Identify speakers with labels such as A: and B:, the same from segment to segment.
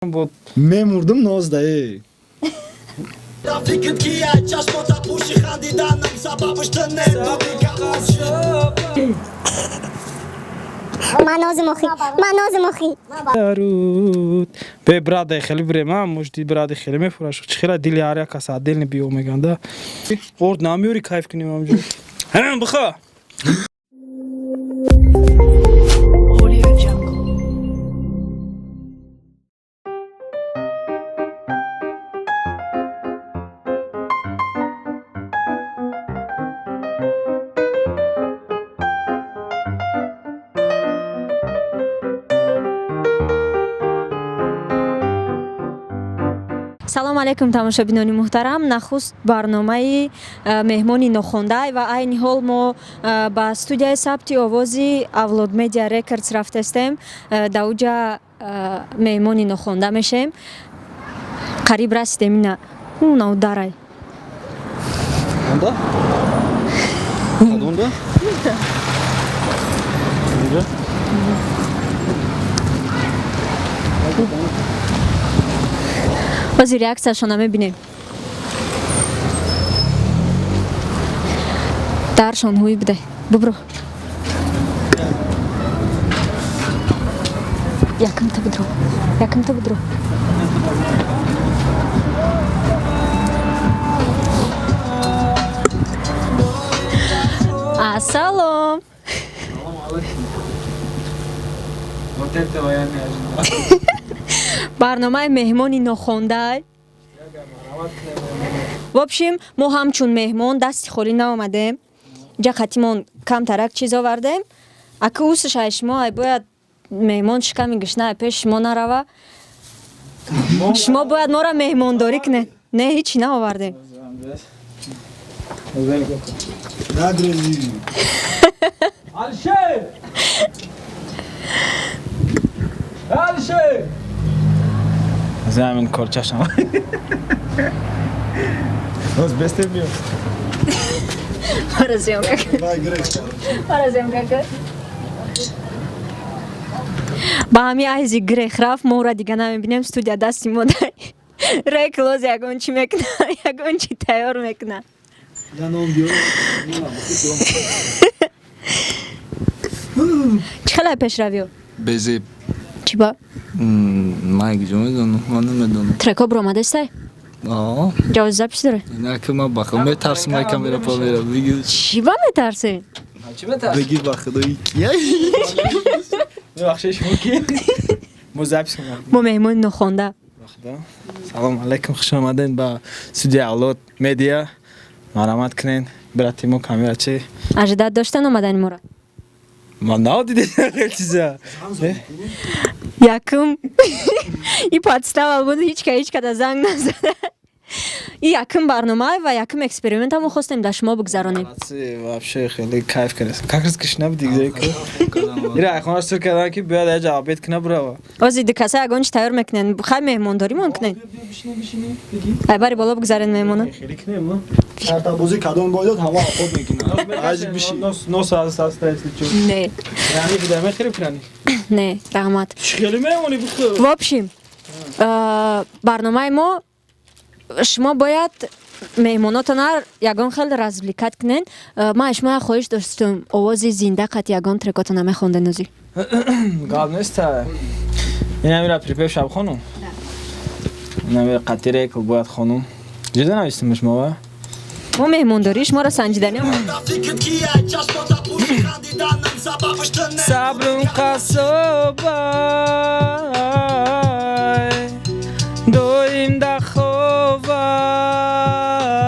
A: بود
B: میمردم 19
C: فکر کیه چشمات پوشی خندیدنم سببش تو نبودی که
D: مناز مخی
A: даруд бе брадай хеле брема мушди брадай хеле мефураш чихела дили аря каса дил не био меганда орд намиори кайф куним амҷо бха
E: салом алейкум тамошобинони муҳтарам. нахуст барномаи меҳмони нохонда ва айни ҳол мо ба студияи сабти овози Avlod Media Records рафтастем. да уҷа меҳмони нохонда мешем. қариб расидем. ина наударай
B: Onda? Onda?
E: баъзи реаксияшона мебинем. даршон ҳуй бидай бубро якамта бидро ассалом барномаи меҳмони нохонда. вобшим мо ҳамчун меҳмон дасти холӣ наомадем. ҷа хатимон камтарак чиз овардем. аки усшай шумо ай бояд меҳмон шиками гишна пеш шумо нарава. шумо бояд мора меҳмондорӣ кунед. не ҳичи наовардем.
B: نگریزی
A: замин корчашам
B: Noz beste mi?
E: Мара зёмка кар. ба ҳамин айзи грех рафт. моро дига намебинем. студия дасти модай реклоз ягон чӣ мекуна ягон чӣ тайёр мекуна. чӣ хелай пешравиё
F: Безеб.
E: чӣ ба
F: Майк ҷо медонам, ман намедонам.
E: треко буромадастай
F: Аа,
E: ҷавози записи доред.
F: инаки ман ба худам метарсам, ай камера помера биги.
E: чӣ ба метарсед?
F: Биги ба худои кия.
A: бибахшед шумо ки мо запис кунем
E: мо меҳмони нохонда.
A: салом алейкум хуш омадед ба студияи Avlod Media. марҳамат кунед брати мо камерачи
E: ажидат доштан омадани мора.
A: ман навдидем хел чиза
E: якум и подставал буд ҳич када занг назада. и якум барнома ва якум эксперимента мо хостем да шумо бигзаронем.
A: вообще хеле кайф кардем как раз киш набуди гзеко ира айхонаш сур кардан ки биёд я ҷавоб бед кина брава
E: ози дикаса ягон чи тайёр мекунен. хай меҳмондорӣ мон кунен. ай бари боло бигзарен меҳмона.
A: хеле кинем но
B: Kartabozi kadon boydod hava afod mekine. Ajib bir şey.
A: нос аз састайсичо
E: не
A: яни бидаме хеле пирани
E: не раҳмат.
A: хеле меҳмони бухо
E: вобшим барномаи мо шумо бояд меҳмонотонар ягон хел развлекат кунен. ман шумо я хоҳиш доштум овози зинда қат ягон трекотона мехонден ози.
A: гап неста инамира припев шаб хонум инамира қатире кил бояд хонум ҷида навистим шумо ва
E: мо меҳмондорӣ шуморо санҷидани
C: فکر کیه چشمات پوشی خندیدنم سببش تو
A: сабрум қасобай доим дар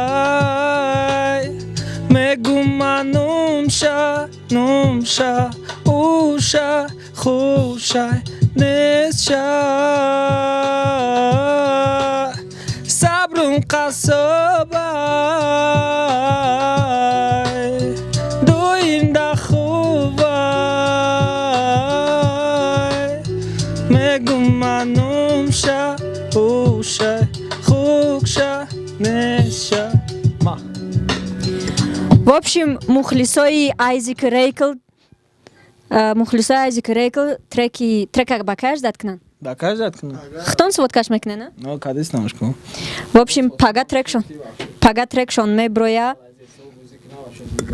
A: ховай мегум ман нумша уша хушай нестша сабрум қасобай доим дар ховай мегум ман нумша уша хушай нестша
E: вобшим мухлисои Айзек Рейкл трека ба каш дад кунанд.
A: ба каждат кунам.
E: Хтон сводкаш мекунена?
A: Ну, кадис намаш кун.
E: В общем, пага трекшон меброя.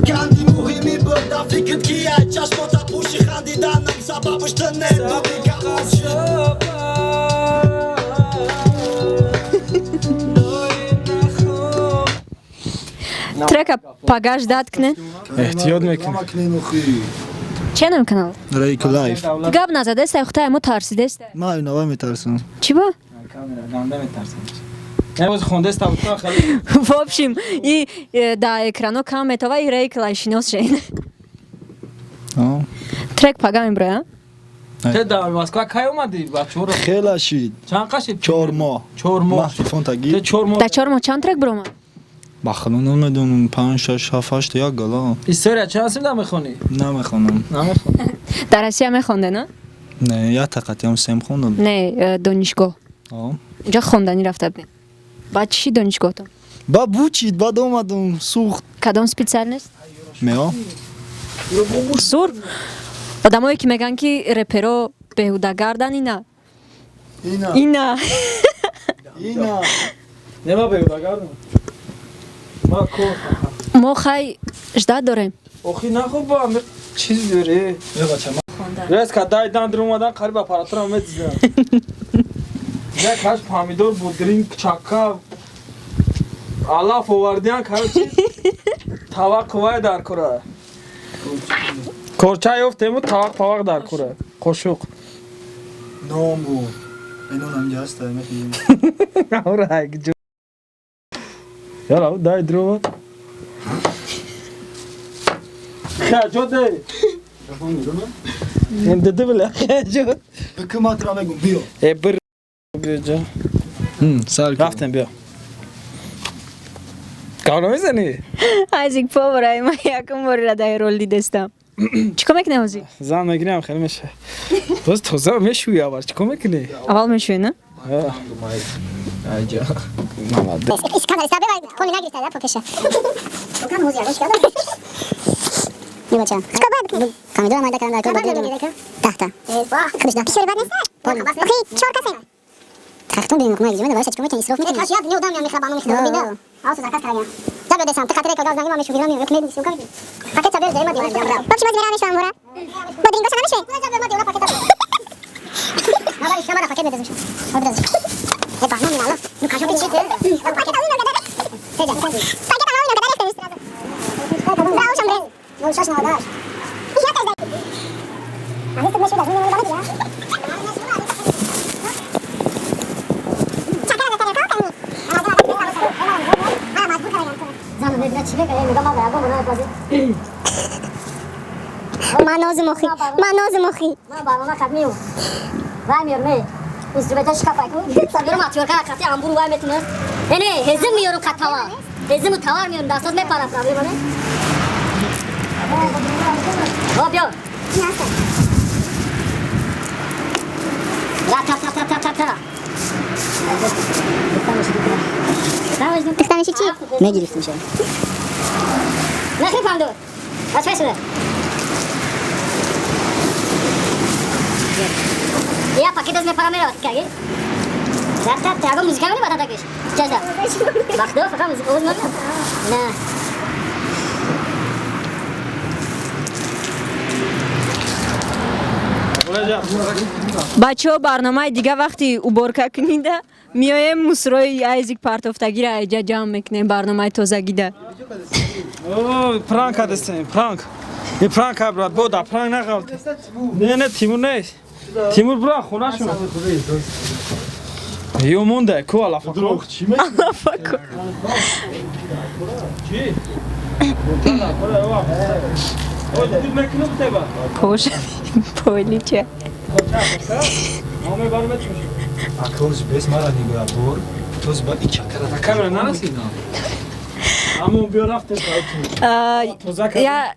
C: Kendi muhimi burada fikir kiye Çaşmota puşi handidanım Sababıştı ne Tabi kalmışım
E: Трека пагаш даткне.
A: Эҳтиёт мекун.
E: Че намканал?
F: Рейк лайф.
E: Гап назадест, хта мо тарсидест.
F: Ма инава метарсам.
E: Чи ба?
A: Камера ганда метарсам. Небоз хондест авто хали.
E: В общем, и да экрано кам метава и рейкла шинос шейн.
F: А.
E: Трек пага меброя.
A: Те да Москва кай омади бачоро?
F: Хелашид.
A: Чанд қашид?
F: 4 моҳ.
A: 4 моҳ.
F: Ма телефон
A: Те
F: таги.
A: 4 моҳ.
E: Да чор мо чанд трек брома?
F: Бахну намедонам 5 6 7 8 як гала.
A: История чанд сим да мехони?
F: Намехонам.
A: Намехони.
E: Дар Россия мехонде, на?
F: Не, я тақатиам сем хондам.
E: Не, донишгоҳ.
F: А.
E: Унҷа хондани рафта будем. Баъд чӣ донишгоҳтон?
F: Ба бучид, баъд омадам сухт.
E: Кадом специальность?
F: Мео.
E: Сур? Одамое ки меган ки реперо беҳудагардан ина. Ина.
F: Ина.
A: Нема беудагардам. Ма кор.
E: Мо хай ждат дорем.
A: Охи нахоба ами чиз дори. Рес кадай дандр омадан қариб аппаратура медизам. Я каш помидор будринг чака алаф овардиан карочи таваққувай дар кура. Корча ёфтему тавақ дар кура. Қошуқ.
B: Ному. Эно намҷаста мехием.
A: Аврай гиҷо. Яла дай дрова. Хаҷо дай. Эндеде била хаҷо.
B: Ҳукуматро мегум биё.
A: Бир биҷо.
F: Сар.
A: Рафтем биё. Кавно мезани?
E: Айзик поварай, ма якум бори дай рол дидестам. Чико мекунем озик?
A: Зан мегирам хеле меша. Боз тоза мешуи аввал чико мекуни?
E: Аввал мешуи, на?
F: Айҷа.
D: Камера иста бебар коли нагирифта да покеша. Токам музи агош када. Не бача. Скабад. Камера майда канда кор бадо. Тахта. Кабишда. Шербад неста? Охи, чор касем. Тахтон бим кумай гижме даваш чико мекуни исроф мекуни. Каш яд не удам я мехабану мехабану бида. Аусу закас караган. Забе десам тахатре кагаз дангима мешугирам я кмед сим кавид. Пакет сабер дема дема дема. Бакши баз мерам шам вора. Бадринго sana мешве. Забе ма дема пакет. Навали шама да пакет медезим. Одразу. Epa, no míralo. No caso que chiste. Paqueta uno que dale. Seja. Paqueta uno que dale este estrado. Bravo, hombre. No usas nada. Y ya te da. A mí te me sudas, no me va a meter. Chakara de tener coca. Ah, más buca de Zan ne biraz çile kaya mega mal yapma bana yapazı. Manoz mohi. Manoz mohi.
G: Ma balona kadmiyo. Vay mirme. İnstrümete şkafay. Sabırım atıyor kati amburu vay metine. Ene hezim miyorum katava. Hezim tavar miyorum dasaz me para pravi bana. Hop yo. La ta ta ta ta ta ta.
D: Kıstamış içi.
G: Ne giriftin şey? Ne kıpandı? Kaç mesele? Ya paketes me para mera kage. Zaten tago müzik mi bata takiş? Ceza. Baktı fakat müzik olmaz mı? Ne?
E: бачаҳо барномаи дига вақти уборка кунида миёем мусрои айзик партофтагира айҷа ҷамъ мекунем барномаи тозагида.
A: О, пранк адесем, пранк. И пранк брат, бода пранк нақал. Не, Тимур нест. Тимур бра хонашо. Ёмонда, ку алафа.
B: Друг, чӣ мекунӣ?
E: Алафаку.
A: Чӣ? Ой, дид мекунам теба.
E: Поша. Полича.
A: Аме бармечу.
B: Акоз бес мара нигоя бор. Тоз ба ичакара.
A: Камера нараси? Аммо биё рафтем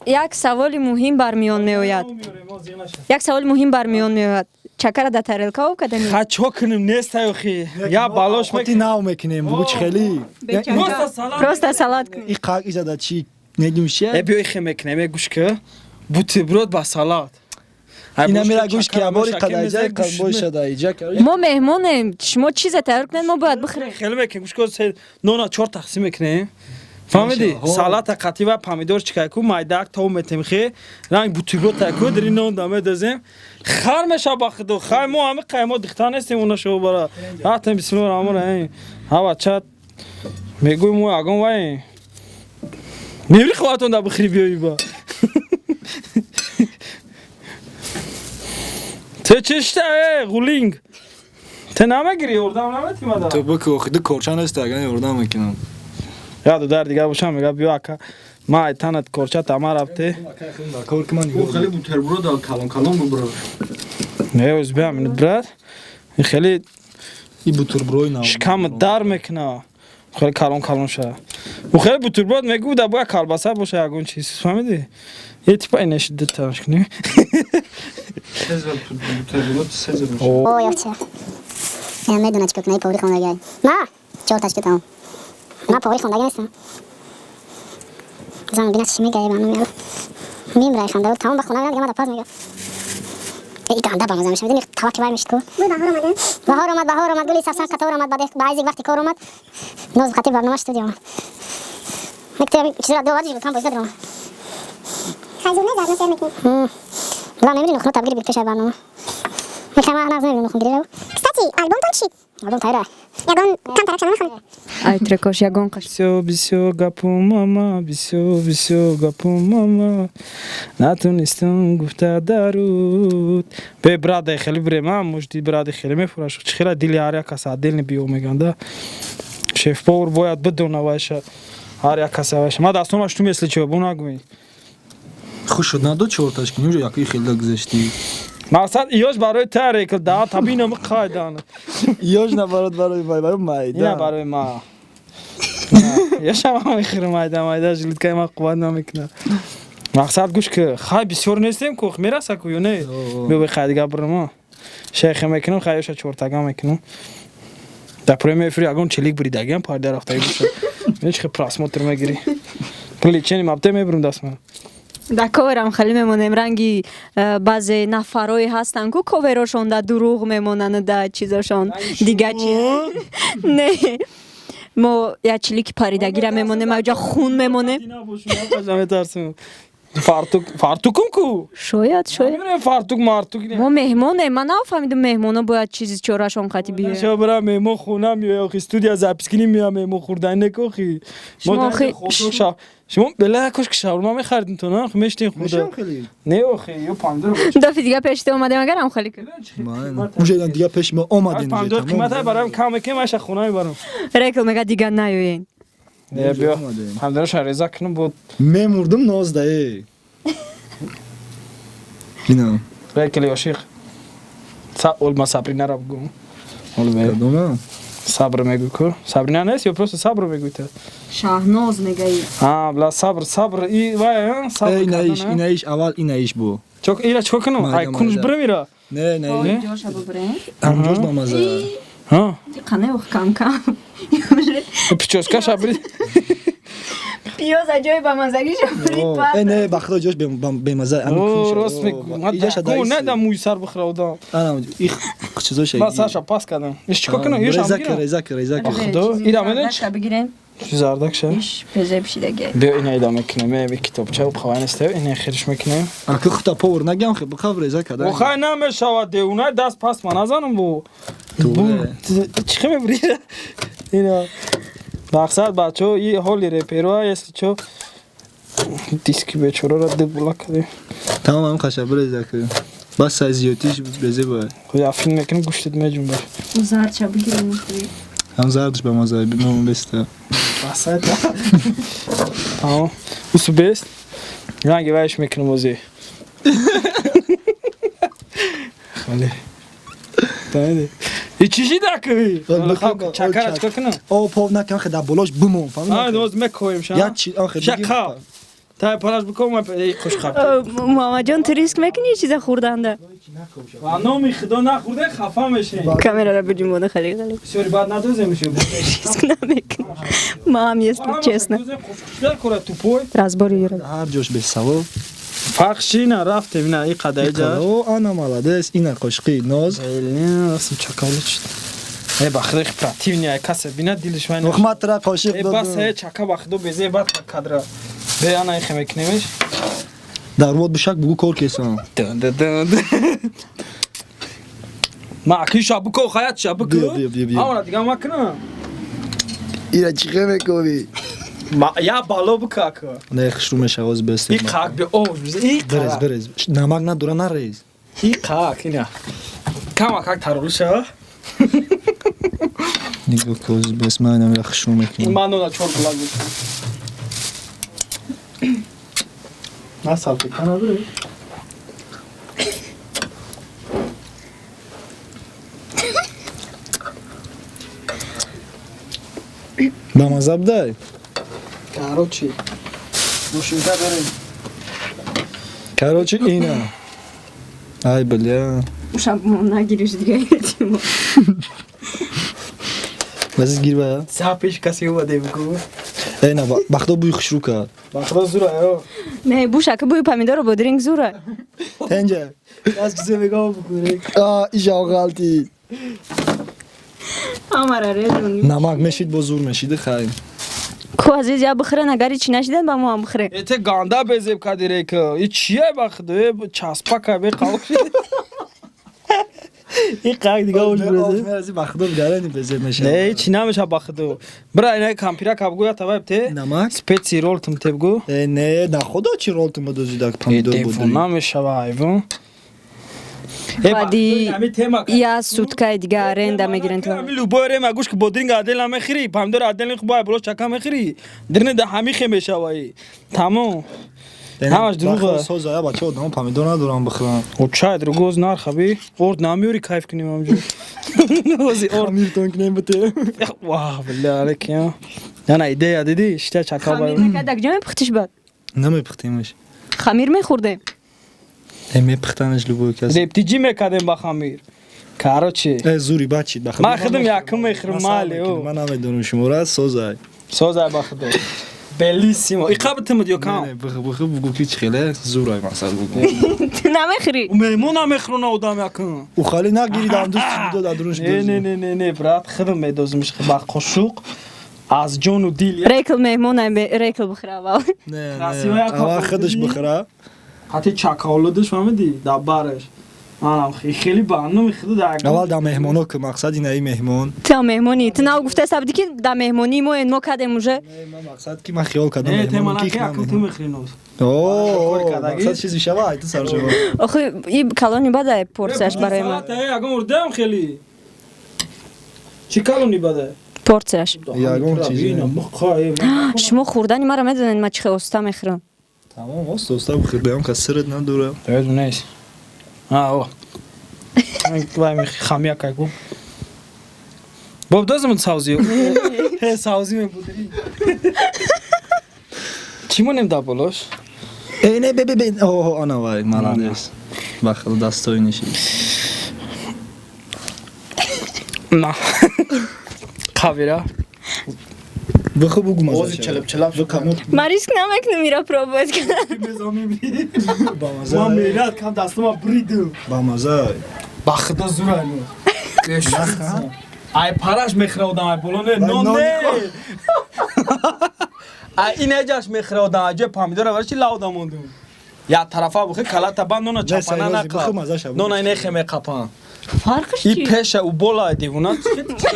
E: як саволи муҳим бармиён меояд. Як саволи муҳим бармиён меояд. Чакара да тарелка овкадами?
A: Ха чо кунем нестай охи. Я балош
B: Хоти нав мекунем, буч хели.
E: Просто салат кун.
B: И қақ изада чӣ? Недимше?
A: Биё ихе мекунем, гӯш ки. Бутерброд ба салат.
B: اینا میره گوش که باری قدایجه کلبوی شدایجه
E: мо меҳмонем шумо чизе тайёр кунед мо бояд бихӯрем
A: خیلی میکنیم گوش کن نونا 4 تقسیم میکنیم فهمیدی سالات قطعی و پامیدور چیکار کو مایداک تو میتیم خی رنگ بوتیرو تاکو در نون دامه دزیم خار میشه باخدو خای مو همه قیمو دختان هستیم اونا شو برا هاتم بسم الله الرحمن الرحیم هوا چات میگویم مو اگون وای میری خواتون دا بخری بیایی با تو چشته غولینگ تو نمگیری اردام نمیتی مادا
B: تو بکو خود کورچان است اگه اردام میکنم
A: یادو در دیگه باشم میگه بیا اکا ما ایتانت کورچا تمام رفته
B: کور که من
F: خیلی بوتربرود دال کلام کلام برو
A: نه از بیام این برات این خیلی
B: این بوتربروی نه
A: شکم دار میکنه خیلی کلام کلام شه و خیلی بوتربرود میگو دا باید کالباسه باشه یگون چیز فهمیدی یه تیپا این شدت تاش کنی
F: سزر بوتربرود سزر باشه
D: اوه یخچه یا میدونه چیکار کنی پوری خواندگی نه 4 تاشکه تمام من پوری خواندگی نیستم زمان بینه چی میگه برنامه میاد میم رای خونده تمام به خونه میاد دیگه من پاس میگه ای دنده با مزه میشه میدونی تواکی بر میشد کو بهار اومد گلی سبسن قطار اومد بعد بعضی وقتی کار اومد نوز خطیب برنامه شد دیگه میگم چیزی را دو وقتی کام باید درام خیزونه زدن سر میکنی لا نمیری نخنو تبگیری بیت پیش برنامه میگم من نمیری نخنو گیری کستاتی آلبوم تون چی آلبوم تایره یگان کم ترک شما نخونی
E: ай трекош ягон қаш
A: бисё гапу мама бисё гапу мама натунистам гуфта даруд бе браде хели брема мужди браде хели мефураш чхела дили аря каса дилни био меганда шеф повар бояд бедона ваша аря каса ваша ма дастом аш ту мисли чо бунагми
B: خوش شد نه دو 4 تاشکی نمیشه یکی خیلی گذشتی
A: مقصد ایاش برای تاریک دا تبینم قایدان
B: یاش نه برای مایدا
A: نه برای ما یا شما میخوره مایدا جلد که ما قوت نمیکنه مقصد گوش که خیلی بسیار نیستیم که میرسه که یا نه بیا بخواه دیگه برما شیخ میکنم خیلیش چورتگاه میکنم در پروی میفری اگون چلیک بری دگیم پای در افتایی بشه نیچ خیلی پراسموتر میگیری کلی چنی مبته میبرم دست من
E: дар коверам хеле мемонем ранги баъзе нафарое ҳастанд ку коверошон да дурӯғ мемонанд да чизошон дига чи не мо ячилики паридагира мемонем аҷа хун мемонем
A: фартукум ку
E: шояд
A: фартук мартук
E: мо меҳмонем ман нафаҳмидам меҳмоно бояд чизи чорашон қати биёяд
A: شو برای مهمون خونه میای آخی استودیا زپس کنیم میام مهمون خوردن نکوخی شما بله کاش که شاورما میخردین تو نه میشتین خدا نه آخی یو پاندور
E: дафи дига пешта омадем агарам хеле
B: موجه دیگه پیش ما اومدین
A: پاندور قیمت برایم کم کم اش خونه میبرم
E: рекл мега дига наёен
A: نه بیا پاندور شریزا کنم بود
B: میمردم 19 اینا
A: رکلی عاشق اول صبرینا را بگو
B: دوما
A: صبر میگو کو صبرینا نیست یا پروست صبر میگوی تو
E: شاهناز мегаи
A: بلا صبر ای وای صبر
B: اینایش اول اینایش بو
A: چوک ایرا چوک کنم ای کنش برم ایرا
B: نه
E: ҷоша бубрем
B: همجاش با مزه
A: ها
E: қанеох камкам
A: پیچوسکا شبری
E: پیاز اجای با مزگی شبرید
B: نه بخدا جاش به مزه
A: او راست میگم کو نه دم موی سر بخورودم
B: انا این چیزاش
A: بس ساشا پاس کردم ایش چیکار کنم ایش
B: رزاک
A: خدا ایرا منه
E: بگیریم
A: چی زردک شه
E: ایش پزه بشیدگه
A: بیا این ادامه کنم می کتابچه و خوان است این خیرش میکنم
B: اگه خدا پاور نگم خب بخوام رزاک کردم
A: و خای نمیشود دیونه دست پاس من نزنم بو چی میبری اینا مقصد بچه‌ها این حالی رپیروه است چو دیسکی بیچاره را ده بلا کرده
B: تمام هم خشب رزاک بس سایزیاتیش بزه باید
A: خود افین میکنم گوشتت میجون بر
E: زرد چه بگیریم
B: هم زردش به مزه بیمون بسته
A: مقصد تمام اوسو بیست رنگی ویش میکنم موزی خالی تایده ای چیزی دکوی چکر چکر کنم
B: او پاو نکن خدا بلاش بمون
A: آه دوز مکویم شما
B: یا چی آخه
A: شکا تا پلاش بکنم خوش خب
E: محمد جان تو ریسک میکنی یه چیز خوردنده
A: نامی خدا نخورده خفه میشه
E: کامera را بجیم بوده خیلی خیلی
A: بسیاری بعد ندوزه میشه
E: ریسک نمیکنی ما هم یست چسنه
A: خوشکشتر کنه تو پای
E: رازباری یورد
B: هر جاش به سوا
A: Фарқшина рафтем ина и қадаиҷа.
B: О, ана молодец, ина қошқи ноз.
A: Элин расм чакавлич. Е бахрих противния касе бина дилиш вайн.
B: Ухматра қошиқ
A: Е
B: дод.
A: бас е чака бахдо безе бат кадра. Бе ана ихе мекнемеш.
B: Дар вод бишак бугу кор кесан.
A: Ма ки шабуко хаят шабуко.
B: Бия.
A: Амра дига макна.
B: Ира чихе мекови.
A: Ма я бало букака.
B: Не хшруме шавоз бесте.
A: И қак бе о и
B: Берез, берез. Намак надура нарез.
A: И қак ина. Кама как тарулша.
B: Ниго коз бес манам ра хшруме кин.
A: Мано на чор лагу. На салфи канадре.
B: Ба мазаб дай.
A: Короче. Мушинка берем.
B: Короче, ина. Ай, бля.
E: Ушам нагириш дига етимо.
B: Лазис гир ба.
A: Сапеш каси омаде бигу.
B: Эна бахто буй хшру кар.
A: Бахро зура ё.
E: Не, бушака буй помидора бодринг зура.
B: Тенже.
A: Аз кисе мегав бигу.
B: А, ижа галти.
E: Амара резун.
B: Намак мешид бо зур мешиде хай.
E: Ку азиз я бихре нагари чи нашидан ба мо ам бихре.
A: Эте ганда безеб кадирек. И чие бахдо часпа кабе қавши. И қак дига уж безеб.
B: Мерази бахто гарани безеб мешид.
A: Не, чи намеша бахдо. Бра ина кампира кабгуя тавайб те.
B: Намак.
A: Специ рол тум тебгу.
B: Не, на хода чи рол ту модозидак помидор
A: Телефон
B: буди.
A: намеша вайву.
E: Вади я сутка дига аренда мегирен то.
A: Ами люборе магуш ки бодринг адел мехри, помидор адел хубай блош чака мехри. Дирне да ҳами хемеша вай. Тамом. Ҳамаш дуруға.
B: Созая бача одам помидор надорам бихрам.
A: Очай другоз нар хаби. Орд намиёри кайф куним амҷо. Ози орд
B: Амиртон кинем бите.
A: вах билля алек я. Яна идея диди шта чака
E: Хамир
A: бай.
E: накадак ҷо мепихтиш бад.
B: Намепихтемаш.
E: Хамир мехурдем.
B: Мепихтанаш любой кас.
A: Рептиҷи мекадем ба хамир. Короче.
B: Зури бачид бахрам.
A: Ман худам якум мехрам мали.
B: Ман намедонам шумора созай.
A: Созай ба худо. Белиссимо. Иқабтам диё кам.
B: Биху бугу ки чхеле зурай масал бугу.
E: Намехри.
A: Мемона мехрона одам якум.
B: У хали нагири дан дуст чидо дадруш.
A: Не брат худам медозмиш ба қошуқ. Аз ҷону дил.
E: Рекл меҳмона рекл бихравал.
B: Не.
A: Красивая
B: Ава
A: капа
B: хадаш
A: буди.
B: бихра.
A: Ҳати чакавлудаш фаҳмиди? Да бараш. Анам хеле баъну мехуду да.
B: Аввал да меҳмоно ки мақсади наи меҳмон.
E: Та меҳмонӣ. Ту нав гуфта сабди ки да меҳмонӣ мо кадем уже.
B: Ман мақсад ки ман хиёл кардам
A: Не, те
B: меҳмон
A: мана
B: ки
A: ки акл ту мехринос.
B: О,
A: кадаги.
B: мақсад чизи шава ай ту сар шава.
E: Охи и калони бадай порсияш барои ман.
A: Ягон урдам хеле. Чӣ калони бада?
E: Порсияш.
B: Ягон чизи.
E: Шумо хурдани маро медонед ман чӣ оста мехӯрам.
B: Тамом оста бихир беам ка сират надора.
A: Ёдум нест. О. Вай ми хамия кайгу. Боб дозам савзи. Савзи ме будри. Чӣ монем да болош?
B: Не бе. О, ана вай молодец. Бахил достойнейший.
A: На. Кавира.
B: Биху бугу маза.
A: Ози чалап шо камут.
E: Ман риск намекунам ира пробовать кунам.
B: Ба
A: Ман
B: маза.
A: мерад кам дастама бриду.
B: Ба маза.
A: Ба худо зурайну. Ай параш мехраудам ай болоне ноне. Ай инаҷаш мехраудам ай ҷои помидора варчи лаудам мондум. Я тарафа бухи калата ба нона чапана
B: биху маза шав.
A: нона инехе меқапан.
E: Фарқиш
A: И
E: чӣ?
A: пеша у бола дивуна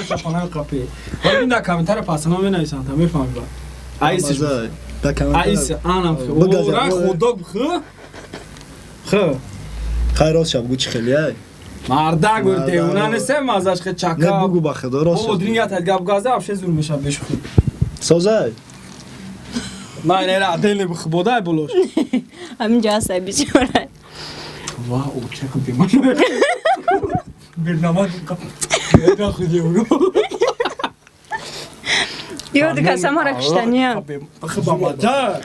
A: чапана қапи. Вали ин да комментара пасана менависам та мефаҳми ба. Айси
B: Маза. Да камера.
A: айси анам
B: Багажа,
A: ора
B: багажа.
A: худо бху. Ху.
B: Хайрос шав гуч хели ай.
A: Марда гур
B: Марда.
A: дивуна несе мазаш хе
B: Не
A: чака.
B: бугу ба худо рос.
A: О дринга та гап газа абше зур меша бешху.
B: Созай.
A: Ман эра адел бху бодай болош.
E: ҳаминҷо ҳастай бичора.
A: Ва о чака биман. Бернама эра худи уро.
E: ёди қасамара киштаниям.
A: Бху ба маза.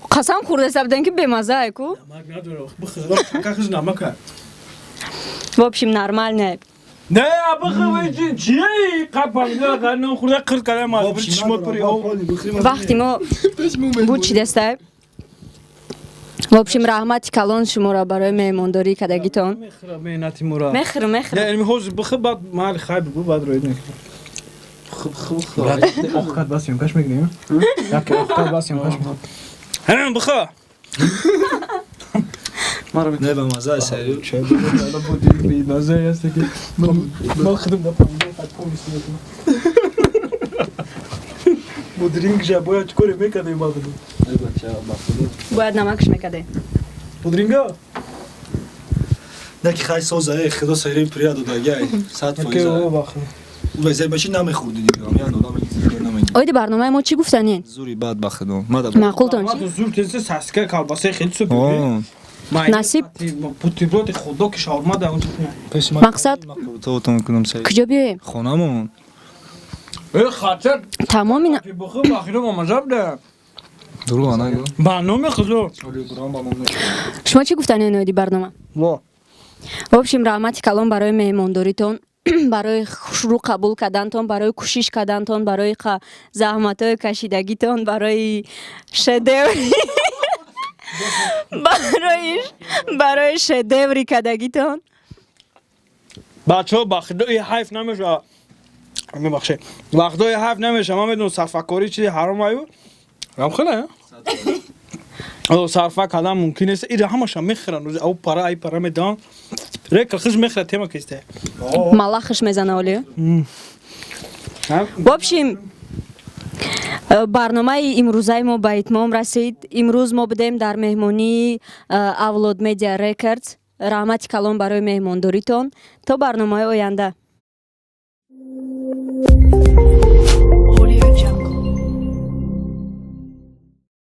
E: қасам хӯрда сабдан ки бемазае ку.
A: Мак надоро. Бху чака хиш намака.
E: В общем нормальная.
A: Не, бху чи қап помидор ганно хурда қирд кадам аз бир чишмот пури о.
E: вақти мо буд чидастаем В общем, раҳмати калон шуморо барои меҳмондорӣ кардагитон.
A: Мехра меҳнати мура.
E: Мехр.
A: Не, ин ҳозир бихи бад маҳали хай бигу бад роид мекунам.
B: Ovqat bas yomkash megdimi? Yoki ovqat bas yomkash megdimi?
A: Ҳанан бихи.
B: Ne be maza eseri.
A: Bu direkt bir nazar yazdı ki. Ben kıdım da pamuk atmam istedim. Bu direkt jaboya çikore mekade imadı.
E: бояд намакш мекарде.
A: Bu direkt
B: Ne ki khay soza khido seyri priyado da gay. Saat
A: Okey, o
B: foiza.
A: bakın.
B: Ve zerbaşi namexurdi digam. Yani odam namegi.
E: оиди барномаи мо чӣ гуфтанин?
B: Zuri bad baxdo. Mada.
E: маъқултон
A: Ama
E: чӣ?
A: da zul tense saske kalbase khil süper.
B: Oo.
E: Nasip.
A: Buterbrod khudo ki shawarma da unja.
E: Мақсад
B: To otom kunum sey.
E: куҷо биёем?
B: Xonamon.
A: Khatir.
E: тамоми
A: Ki bixi baxiro mamazab da.
B: Duru ana go.
A: Barnome qizo.
B: Oli buram ba mamne.
E: шумо чӣ гуфтанин оиди барнома?
A: Vo.
E: В общем, раҳмати калон барои меҳмондоритон, барои хушрӯ қабул кардантон, барои кӯшиш кардантон, барои заҳматҳои кашидагитон, барои шедеври барои шедеври кардагитон.
A: Бачо бахидои хайф намеша. Мебахше. Бахидои хайф намеша. Ма медонам сарфакорӣ чизи ҳаром аю. Рам хела. Сарфа калам мумкин аст. Ира ҳамаша мехӯранд. Ав пара ай пара медан. Рекл хиш мехӯра тема кисте.
E: Малахш мезана олиё. В общем, барномаи имрӯзаи мо ба итмом расид. Имрӯз мо будем дар меҳмонии Avlod Media Records. Раҳмати калон барои меҳмондоритон. То барномаи оянда.